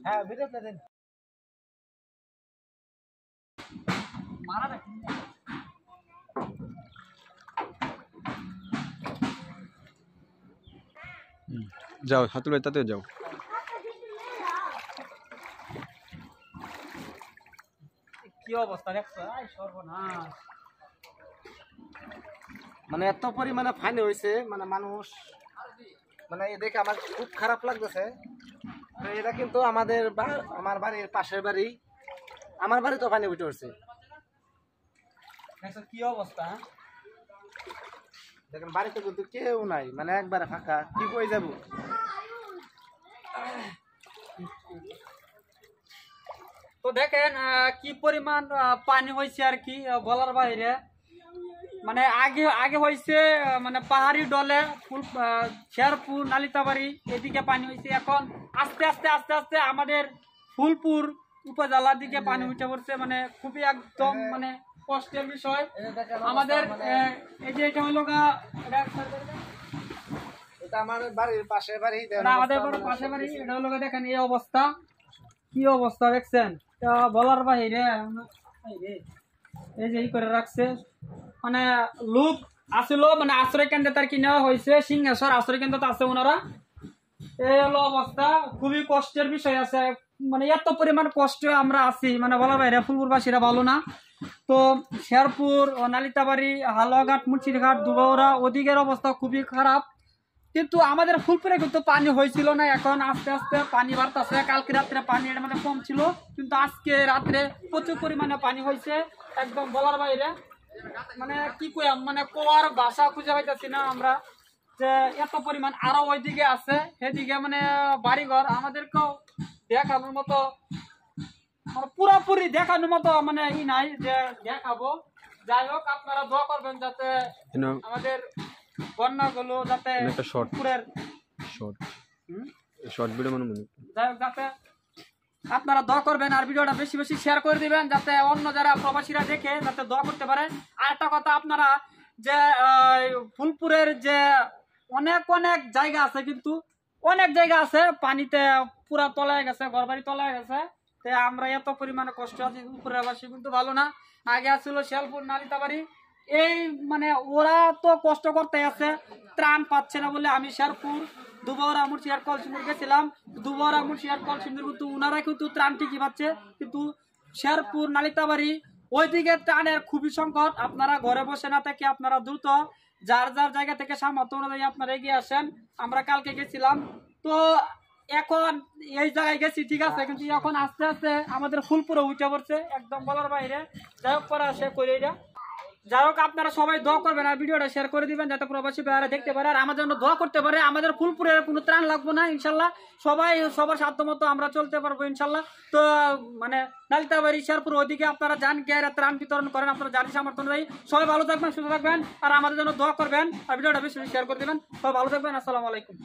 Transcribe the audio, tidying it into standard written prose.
হ্যাঁ ভিডিও দেন মারা রাখি যাও হাতুল ভাই তাতে যাও কি অবস্থা দেখছো সর্বনাশ মানে এত পরিমাণে ফানি হয়েছে মানে মানুষ মানে দেখে আমার খুব খারাপ লাগতেছে এটা কিন্তু আমার বাড়ির পাশের বাড়ি আমার বাড়ি তো পানি উঠে উঠছে কি অবস্থা দেখেন বাড়িতে কিন্তু কেউ নাই মানে একবারে ফাঁকা কি কই যাব তো দেখেন কি পরিমাণ পানি হয়েছে আর কি বলার বাইরে মানে আগে আগে হয়েছে মানে পাহাড়ি ডলে ফুল শেরপুর নালিতাবাড়ি এদিকে পানি হয়েছে এখন আস্তে আস্তে আস্তে আস্তে আমাদের ফুলপুর উপজেলার দিকে পানি উঠে পড়ছে মানে খুবই একদম মানে কষ্টের বিষয় আমাদের এই যে এটা হলো এটা আমাদের বাড়ির পাশে বাড়ি আমাদের পাশে বাড়ি এটা হলো দেখেন এই অবস্থা কি অবস্থা দেখছেন বলার বাইরে এই যে করে রাখছে মানে লোক আসলো মানে আশ্রয় কেন্দ্রে তার কি নেওয়া হয়েছে সিংহেশ্বর আশ্রয় কেন্দ্র আছে ওনারা এই হলো অবস্থা খুবই কষ্টের বিষয় আছে মানে এত পরিমাণ কষ্ট আমরা আছি মানে বলার বাইরে ফুলপুরবাসীরা ভালো না তো শেরপুর নালিতাবাড়ি হালুয়াঘাট মুন্সিরঘাট দুবাউরা ওদিকের অবস্থা খুবই খারাপ কিন্তু আমাদের ফুলপুরে কিন্তু পানি হয়েছিল না এখন আস্তে আস্তে পানি বাড়তেছে কালকে রাত্রে পানি এর মধ্যে কম ছিল কিন্তু আজকে রাত্রে প্রচুর পরিমাণে পানি হয়েছে একদম বলার বাইরে মানে কি কইম মানে কোয়ার ভাষা খুঁজে পাইতেছি না আমরা যে এত পরিমাণ আরো ওইদিকে আছে সেদিকে মানে বাড়িঘর আমাদেরকেও দেখানোর মতো মানে পুরোপুরি দেখানোর মতো মানে ই নাই যে দেখাবো যাই হোক আপনারা দোয়া করবেন যাতে আমাদের বন্যাগুলো যাতে পুকুরের শর্ট ভিডিও মানে যাই হোক যাতে আপনারা দোয়া করবেন আর ভিডিওটা বেশি বেশি শেয়ার করে দিবেন যাতে অন্য যারা প্রবাসীরা দেখে যাতে দোয়া করতে পারে আর একটা কথা আপনারা যে ফুলপুরের যে অনেক অনেক জায়গা আছে কিন্তু অনেক জায়গা আছে পানিতে পুরা তলায় গেছে ঘরবাড়ি তলায় গেছে তো আমরা এত পরিমাণে কষ্ট আছি ফুলপুরের বাসী কিন্তু ভালো না আগে আসছিল শেরপুর নালিতাবাড়ি এই মানে ওরা তো কষ্ট করতে আছে ত্রাণ পাচ্ছে না বলে আমি শেরপুর দুবাউরা মুন্সিরঘাট কলসিন্দুর গেছিলাম দুবাউরা মুন্সিরঘাট কলসিন্দুর কিন্তু ওনারা কিন্তু ত্রাণ ঠিকই পাচ্ছে কিন্তু শেরপুর নালিতাবাড়ি ওইদিকে ত্রাণের খুবই সংকট আপনারা ঘরে বসে না থেকে আপনারা দ্রুত যার যার জায়গা থেকে সামর্থ্য অনুযায়ী আপনারা এগিয়ে আসেন আমরা কালকে গেছিলাম তো এখন এই জায়গায় গেছি ঠিক আছে কিন্তু এখন আস্তে আস্তে আমাদের ফুলপুরে উঠে পড়ছে একদম বলার বাইরে যাই হোক করা সে করে এটা যাই হোক আপনারা সবাই দোয়া করবেন আর ভিডিওটা শেয়ার করে দিবেন যাতে প্রবাসী ভাইরা দেখতে পারে আর আমাদের জন্য দোয়া করতে পারে আমাদের ফুলপুরে কোনো ত্রাণ লাগবে না ইনশাল্লাহ সবাই সবার সাধ্য মতো আমরা চলতে পারবো ইনশাল্লাহ তো মানে নালিতাবাড়ি শেরপুর ওইদিকে আপনারা যান গিয়ে ত্রাণ বিতরণ করেন আপনারা জানি সামর্থ্য অনুযায়ী সবাই ভালো থাকবেন সুস্থ থাকবেন আর আমাদের জন্য দোয়া করবেন আর ভিডিওটা বেশি শেয়ার করে দিবেন সবাই ভালো থাকবেন আসসালামু আলাইকুম।